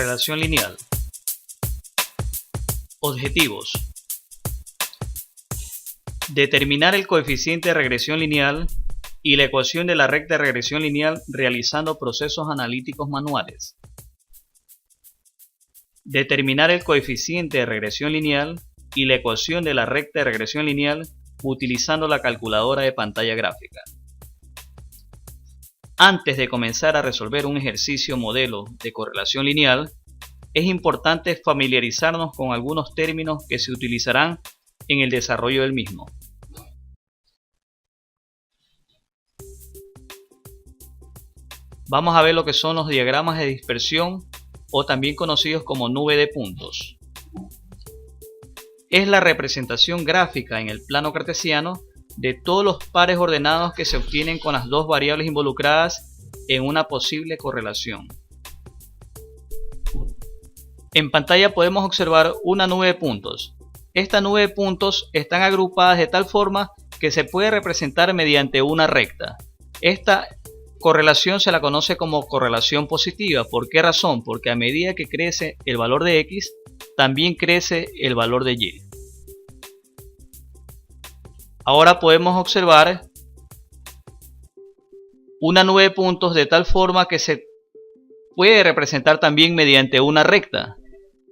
Correlación lineal. Objetivos: determinar el coeficiente de regresión lineal y la ecuación de la recta de regresión lineal realizando procesos analíticos manuales. Determinar el coeficiente de regresión lineal y la ecuación de la recta de regresión lineal utilizando la calculadora de pantalla gráfica. Antes de comenzar a resolver un ejercicio modelo de correlación lineal, es importante familiarizarnos con algunos términos que se utilizarán en el desarrollo del mismo. Vamos a ver lo que son los diagramas de dispersión, o también conocidos como nube de puntos. Es la representación gráfica en el plano cartesiano de todos los pares ordenados que se obtienen con las dos variables involucradas en una posible correlación. En pantalla podemos observar una nube de puntos. Esta nube de puntos están agrupadas de tal forma que se puede representar mediante una recta. Esta correlación se la conoce como correlación positiva. ¿Por qué razón? Porque a medida que crece el valor de X, también crece el valor de Y. Ahora podemos observar una nube de puntos de tal forma que se puede representar también mediante una recta,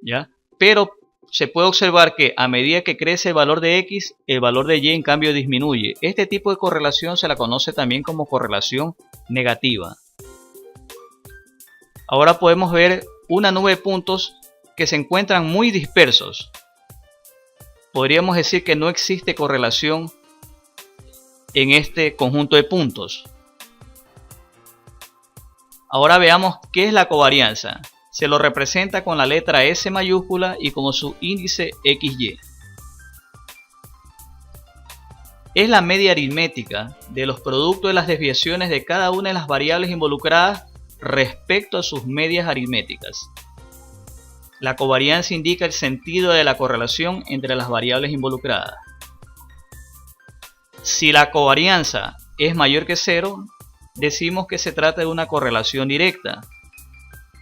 ¿ya? Pero se puede observar que a medida que crece el valor de X, el valor de Y en cambio disminuye. Este tipo de correlación se la conoce también como correlación negativa. Ahora podemos ver una nube de puntos que se encuentran muy dispersos. Podríamos decir que no existe correlación en este conjunto de puntos. Ahora veamos qué es la covarianza. Se lo representa con la letra S mayúscula y como su índice XY. Es la media aritmética de los productos de las desviaciones de cada una de las variables involucradas respecto a sus medias aritméticas. La covarianza indica el sentido de la correlación entre las variables involucradas. Si la covarianza es mayor que 0, decimos que se trata de una correlación directa.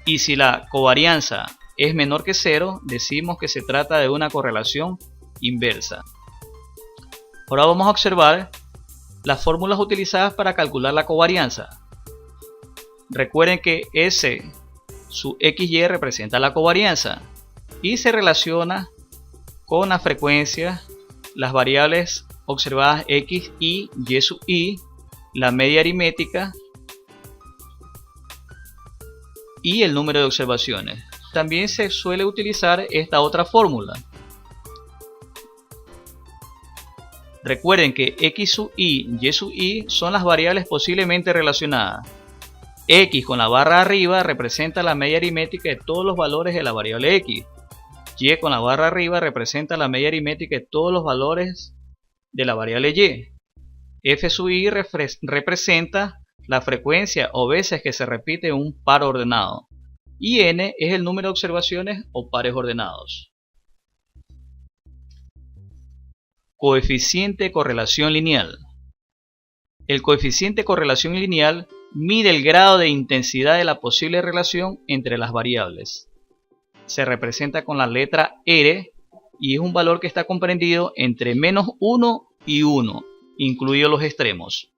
Y si la covarianza es menor que 0, decimos que se trata de una correlación inversa. Ahora vamos a observar las fórmulas utilizadas para calcular la covarianza. Recuerden que S su XY representa la covarianza y se relaciona con la frecuencia, las variables observadas X y Y sub I, la media aritmética y el número de observaciones. También se suele utilizar esta otra fórmula. Recuerden que X sub I y Y sub I son las variables posiblemente relacionadas. X con la barra arriba representa la media aritmética de todos los valores de la variable X. Y con la barra arriba representa la media aritmética de todos los valores de la variable Y. F sub I representa la frecuencia o veces que se repite un par ordenado. Y N es el número de observaciones o pares ordenados. Coeficiente de correlación lineal. El coeficiente de correlación lineal mide el grado de intensidad de la posible relación entre las variables. Se representa con la letra R y es un valor que está comprendido entre menos 1 y 1, incluidos los extremos.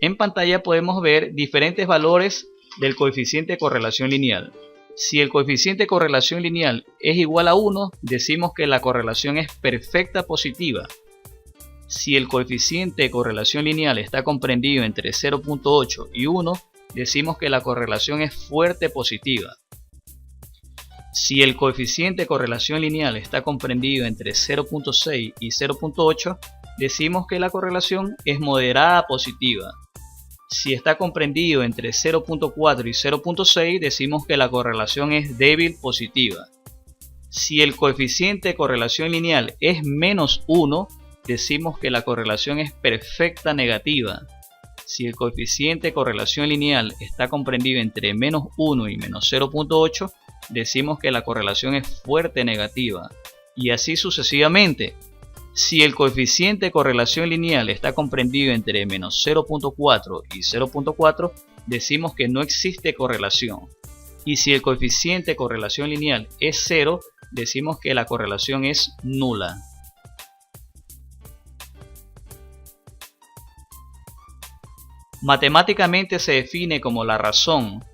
En pantalla podemos ver diferentes valores del coeficiente de correlación lineal. Si el coeficiente de correlación lineal es igual a 1, decimos que la correlación es perfecta positiva. Si el coeficiente de correlación lineal está comprendido entre 0.8 y 1, decimos que la correlación es fuerte positiva. Si el coeficiente de correlación lineal está comprendido entre 0.6 y 0.8, decimos que la correlación es moderada positiva. Si está comprendido entre 0.4 y 0.6, decimos que la correlación es débil positiva. Si el coeficiente de correlación lineal es menos 1, decimos que la correlación es perfecta negativa. Si el coeficiente de correlación lineal está comprendido entre menos 1 y menos 0.8, decimos que la correlación es fuerte negativa. Y así sucesivamente. Si el coeficiente de correlación lineal está comprendido entre menos 0.4 y 0.4, decimos que no existe correlación. Y si el coeficiente de correlación lineal es 0, decimos que la correlación es nula. Matemáticamente se define como la razón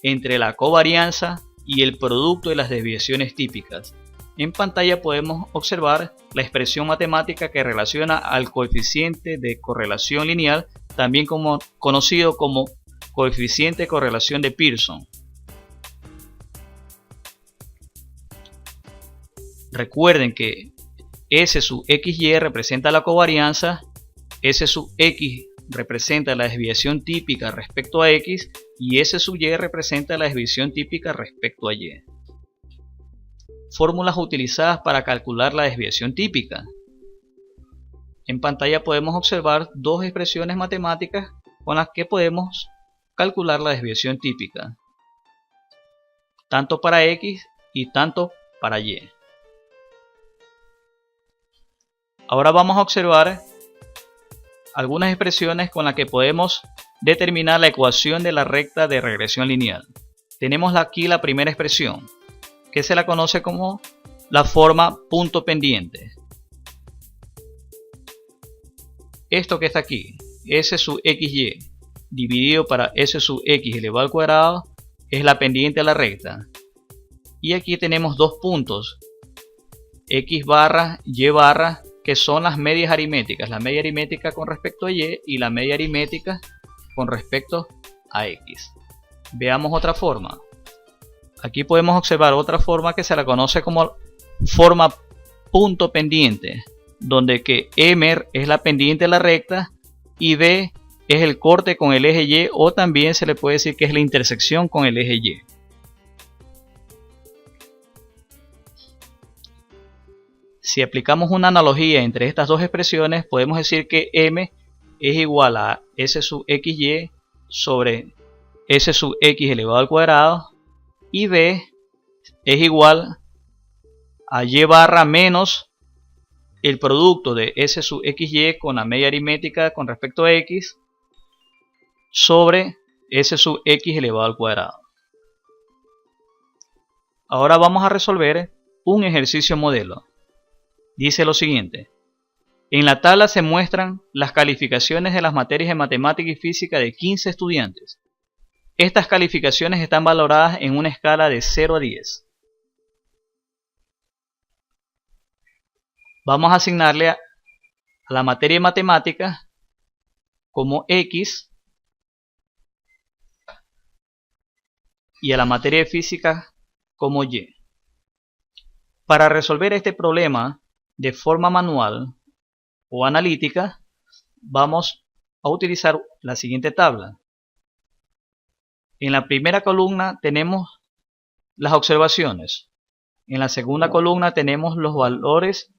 entre la covarianza y el producto de las desviaciones típicas. En pantalla podemos observar la expresión matemática que relaciona al coeficiente de correlación lineal, también conocido como coeficiente de correlación de Pearson. Recuerden que S sub XY representa la covarianza, S sub X representa la desviación típica respecto a X y S sub Y representa la desviación típica respecto a Y. Fórmulas utilizadas para calcular la desviación típica. En pantalla podemos observar dos expresiones matemáticas con las que podemos calcular la desviación típica, tanto para X y tanto para Y. Ahora vamos a observar algunas expresiones con las que podemos determinar la ecuación de la recta de regresión lineal. Tenemos aquí la primera expresión, que se la conoce como la forma punto pendiente. Esto que está aquí, S sub XY dividido para S sub X elevado al cuadrado, es la pendiente a la recta. Y aquí tenemos dos puntos, X barra, Y barra, que son las medias aritméticas, la media aritmética con respecto a Y y la media aritmética con respecto a X. Veamos otra forma. Aquí podemos observar otra forma que se la conoce como forma punto pendiente, donde que M es la pendiente de la recta y B es el corte con el eje Y, o también se le puede decir que es la intersección con el eje Y. Si aplicamos una analogía entre estas dos expresiones, podemos decir que M es igual a S sub XY sobre S sub X elevado al cuadrado y B es igual a Y barra menos el producto de S sub XY con la media aritmética con respecto a X sobre S sub X elevado al cuadrado. Ahora vamos a resolver un ejercicio modelo. Dice lo siguiente: en la tabla se muestran las calificaciones de las materias de matemática y física de 15 estudiantes. Estas calificaciones están valoradas en una escala de 0 a 10. Vamos a asignarle a la materia de matemáticas como X y a la materia de física como Y. Para resolver este problema de forma manual o analítica, vamos a utilizar la siguiente tabla. En la primera columna tenemos las observaciones. En la segunda columna tenemos los valores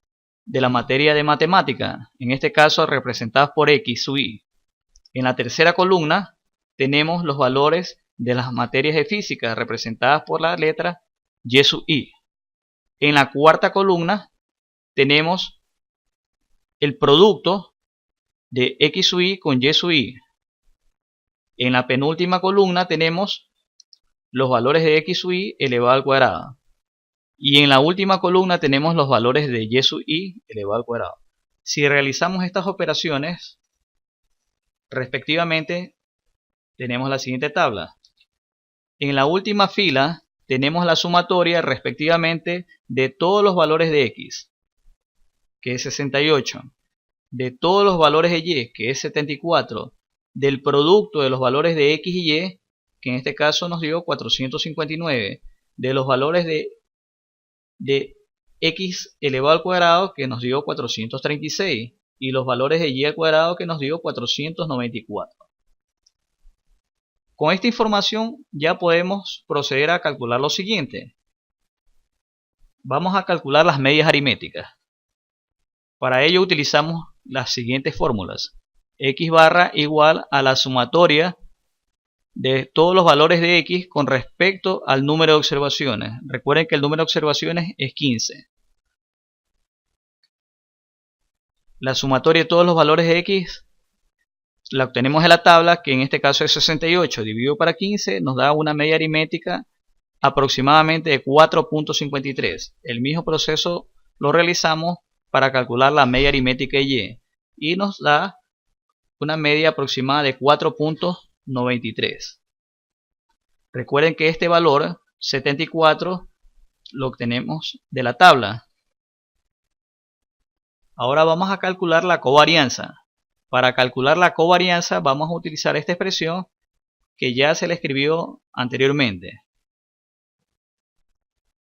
de la materia de matemática, en este caso representadas por X sub Y. En la tercera columna tenemos los valores de las materias de física, representadas por la letra Y sub Y. En la cuarta columna tenemos el producto de X sub Y con Y sub Y. En la penúltima columna tenemos los valores de X sub Y elevado al cuadrado. Y en la última columna tenemos los valores de Y sub Y elevado al cuadrado. Si realizamos estas operaciones, respectivamente, tenemos la siguiente tabla. En la última fila tenemos la sumatoria respectivamente de todos los valores de X, que es 68, de todos los valores de Y, que es 74, del producto de los valores de X y Y, que en este caso nos dio 459, de los valores de X elevado al cuadrado, que nos dio 436, y los valores de Y al cuadrado, que nos dio 494. Con esta información ya podemos proceder a calcular lo siguiente. Vamos a calcular las medias aritméticas. Para ello utilizamos las siguientes fórmulas. X barra igual a la sumatoria de todos los valores de X con respecto al número de observaciones. Recuerden que el número de observaciones es 15. La sumatoria de todos los valores de X la obtenemos en la tabla, que en este caso es 68. Dividido para 15 nos da una media aritmética aproximadamente de 4.53. El mismo proceso lo realizamos para calcular la media aritmética y nos da una media aproximada de 4.93. Recuerden que este valor 74 lo obtenemos de la tabla. Ahora vamos a calcular la covarianza. Para calcular la covarianza vamos a utilizar esta expresión que ya se le escribió anteriormente.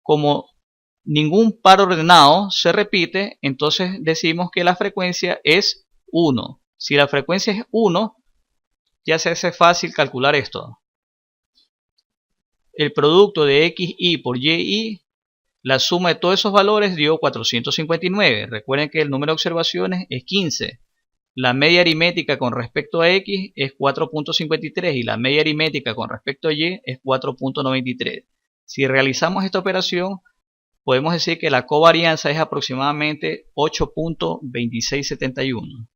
Como ningún par ordenado se repite, entonces decimos que la frecuencia es 1. Si la frecuencia es 1, ya se hace fácil calcular esto. El producto de xy por yi, la suma de todos esos valores dio 459. Recuerden que el número de observaciones es 15. La media aritmética con respecto a x es 4.53 y la media aritmética con respecto a y es 4.93. Si realizamos esta operación, podemos decir que la covarianza es aproximadamente 8.2671.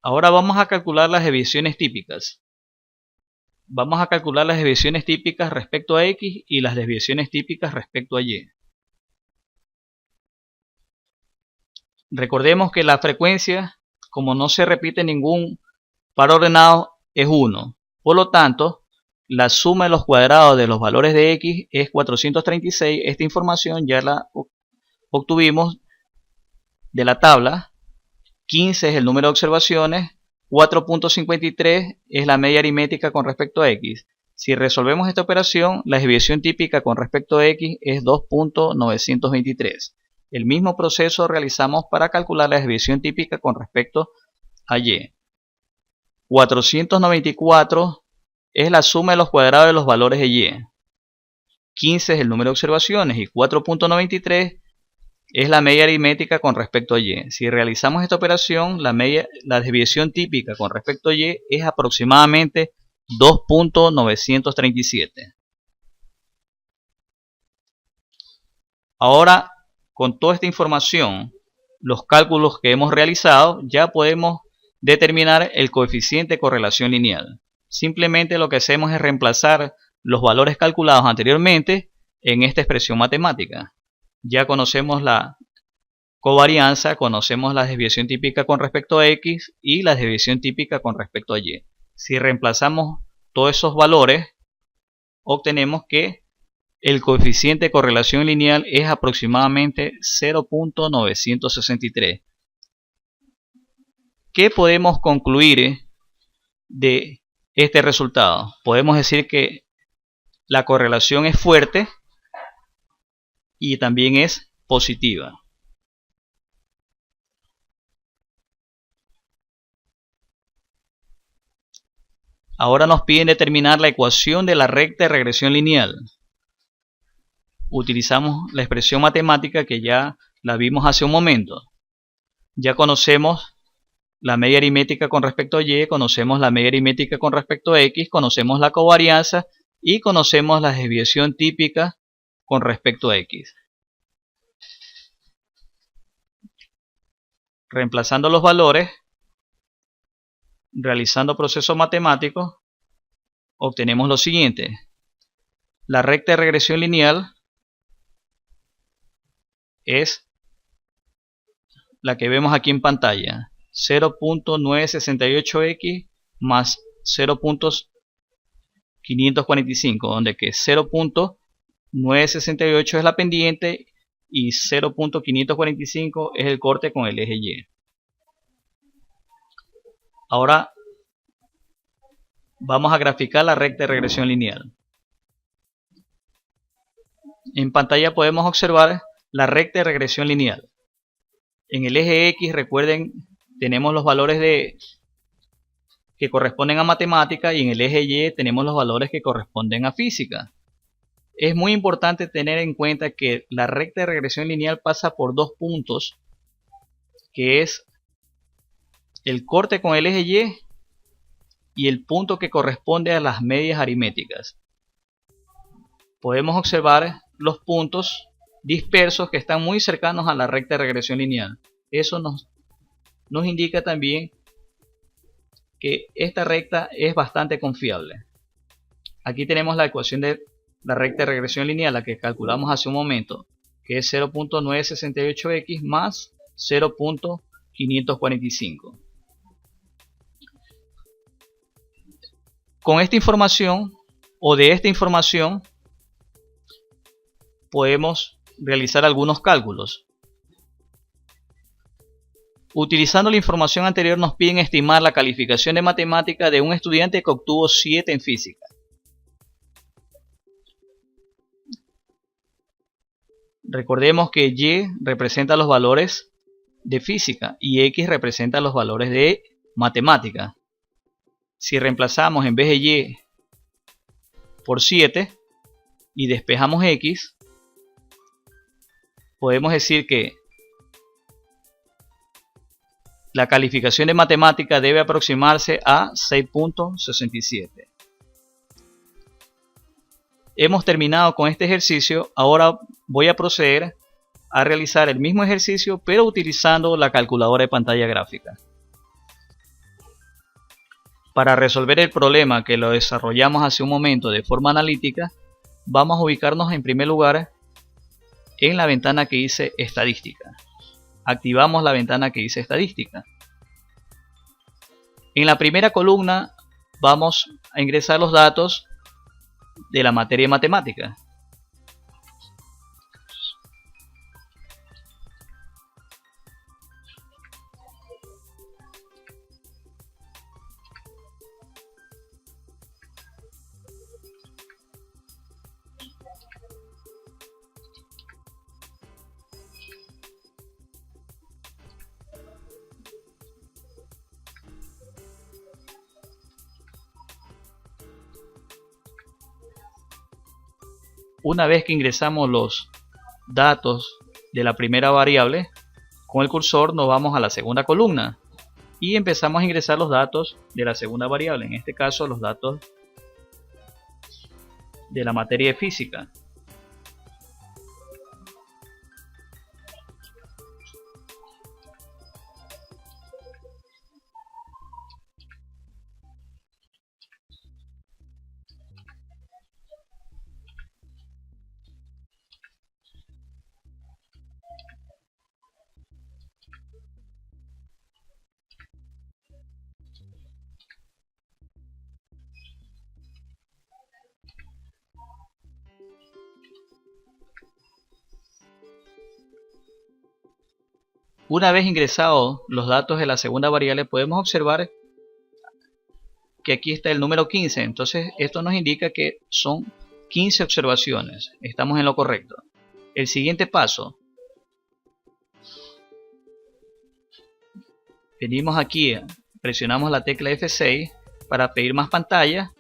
Ahora vamos a calcular las desviaciones típicas. Vamos a calcular las desviaciones típicas respecto a x y las desviaciones típicas respecto a y. Recordemos que la frecuencia, como no se repite ningún par ordenado, es 1. Por lo tanto, la suma de los cuadrados de los valores de x es 436. Esta información ya la obtuvimos de la tabla. 15 es el número de observaciones. 4.53 es la media aritmética con respecto a x. Si resolvemos esta operación, la desviación típica con respecto a x es 2.923. El mismo proceso realizamos para calcular la desviación típica con respecto a y. 494 es la suma de los cuadrados de los valores de y. 15 es el número de observaciones y 4.93 es la media aritmética con respecto a y. Si realizamos esta operación, la desviación típica con respecto a y es aproximadamente 2.937. Ahora, con toda esta información, los cálculos que hemos realizado, ya podemos determinar el coeficiente de correlación lineal. Simplemente lo que hacemos es reemplazar los valores calculados anteriormente en esta expresión matemática. Ya conocemos la covarianza, conocemos la desviación típica con respecto a x y la desviación típica con respecto a y. Si reemplazamos todos esos valores, obtenemos que el coeficiente de correlación lineal es aproximadamente 0.963. ¿Qué podemos concluir de este resultado? Podemos decir que la correlación es fuerte y también es positiva. Ahora nos piden determinar la ecuación de la recta de regresión lineal. Utilizamos la expresión matemática que ya la vimos hace un momento. Ya conocemos la media aritmética con respecto a y, conocemos la media aritmética con respecto a x, conocemos la covarianza y conocemos la desviación típica con respecto a x. Reemplazando los valores, realizando procesos matemáticos, obtenemos lo siguiente. La recta de regresión lineal es la que vemos aquí en pantalla, 0.968x más 0.545, donde que 0.968 es la pendiente y 0.545 es el corte con el eje Y. Ahora vamos a graficar la recta de regresión lineal. En pantalla podemos observar la recta de regresión lineal. En el eje X, recuerden, tenemos los valores que corresponden a matemática y en el eje Y tenemos los valores que corresponden a física. Es muy importante tener en cuenta que la recta de regresión lineal pasa por dos puntos, que es el corte con el eje y el punto que corresponde a las medias aritméticas. Podemos observar los puntos dispersos que están muy cercanos a la recta de regresión lineal. Eso nos indica también que esta recta es bastante confiable. Aquí tenemos la ecuación de la recta de regresión lineal, la que calculamos hace un momento, que es 0.968x más 0.545. Con esta información, o de esta información, podemos realizar algunos cálculos. Utilizando la información anterior, nos piden estimar la calificación de matemática de un estudiante que obtuvo 7 en física. Recordemos que Y representa los valores de física y X representa los valores de matemática. Si reemplazamos en vez de Y por 7 y despejamos X, podemos decir que la calificación de matemática debe aproximarse a 6.67. Hemos terminado con este ejercicio. Ahora voy a proceder a realizar el mismo ejercicio, pero utilizando la calculadora de pantalla gráfica. Para resolver el problema que lo desarrollamos hace un momento de forma analítica, vamos a ubicarnos en primer lugar en la ventana que dice estadística. Activamos la ventana que dice estadística. En la primera columna vamos a ingresar los datos de la materia de matemática. Una vez que ingresamos los datos de la primera variable, con el cursor nos vamos a la segunda columna y empezamos a ingresar los datos de la segunda variable, en este caso los datos de la materia de física. Una vez ingresados los datos de la segunda variable, podemos observar que aquí está el número 15. Entonces esto nos indica que son 15 observaciones. Estamos en lo correcto. El siguiente paso. Venimos aquí, presionamos la tecla F6 para pedir más pantalla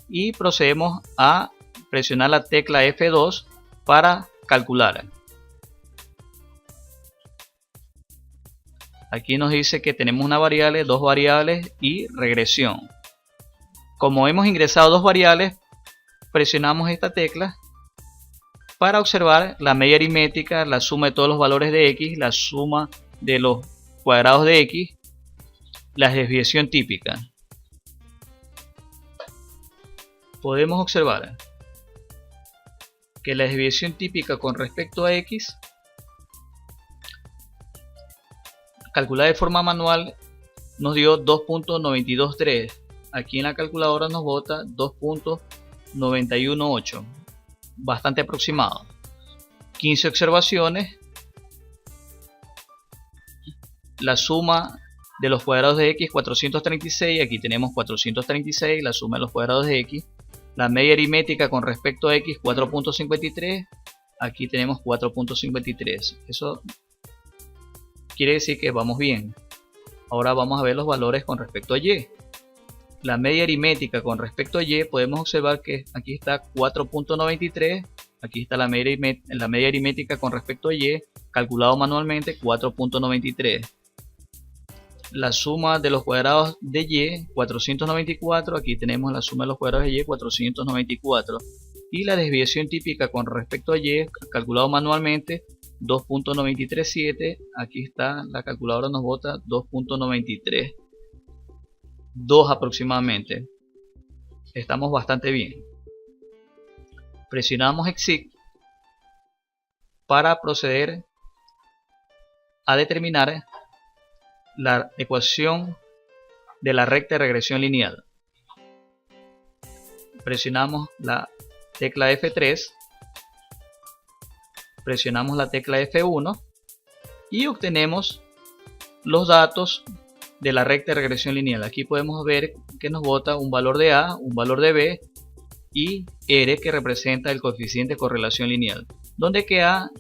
y procedemos a presionar la tecla F2 para calcular. Aquí nos dice que tenemos una variable, dos variables y regresión. Como hemos ingresado dos variables, presionamos esta tecla para observar la media aritmética, la suma de todos los valores de X, la suma de los cuadrados de X, la desviación típica. Podemos observar que la desviación típica con respecto a X, calculada de forma manual, nos dio 2.923. Aquí en la calculadora nos bota 2.918. Bastante aproximado. 15 observaciones. La suma de los cuadrados de X, 436. Aquí tenemos 436. La suma de los cuadrados de X. La media aritmética con respecto a X, 4.53. Aquí tenemos 4.53. Eso quiere decir que vamos bien. Ahora vamos a ver los valores con respecto a Y. La media aritmética con respecto a Y, podemos observar que aquí está 4.93. Aquí está la media aritmética con respecto a Y, calculado manualmente, 4.93. La suma de los cuadrados de Y, 494. Aquí tenemos la suma de los cuadrados de Y, 494. Y la desviación típica con respecto a Y, calculado manualmente, 2.937. Aquí está, la calculadora nos bota 2.93. 2 aproximadamente. Estamos bastante bien. Presionamos Exit para proceder a determinar la ecuación de la recta de regresión lineal. Presionamos la tecla F3, presionamos la tecla F1 y obtenemos los datos de la recta de regresión lineal. Aquí podemos ver que nos bota un valor de A, un valor de B y R, que representa el coeficiente de correlación lineal, donde que A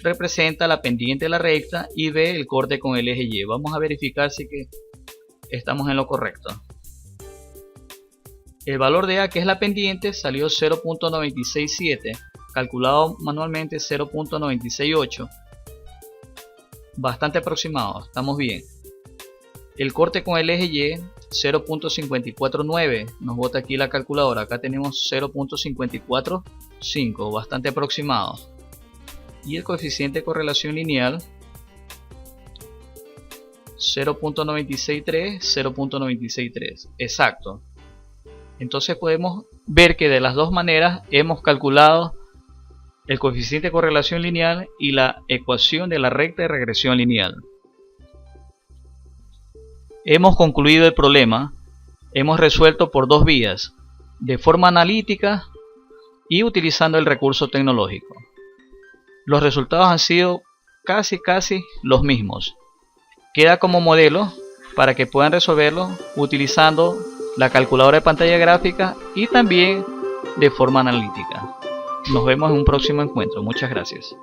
representa la pendiente de la recta y B el corte con el eje Y. Vamos a verificar si que estamos en lo correcto. El valor de A, que es la pendiente, salió 0.967, calculado manualmente 0.968, bastante aproximado, estamos bien. El corte con el eje Y, 0.549, nos bota aquí la calculadora, acá tenemos 0.545, bastante aproximado. Y el coeficiente de correlación lineal, 0.963, 0.963, exacto. Entonces podemos ver que de las dos maneras hemos calculado el coeficiente de correlación lineal y la ecuación de la recta de regresión lineal. Hemos concluido el problema, hemos resuelto por dos vías, de forma analítica y utilizando el recurso tecnológico. Los resultados han sido casi los mismos. Queda como modelo para que puedan resolverlo utilizando la calculadora de pantalla gráfica y también de forma analítica. Nos vemos en un próximo encuentro. Muchas gracias.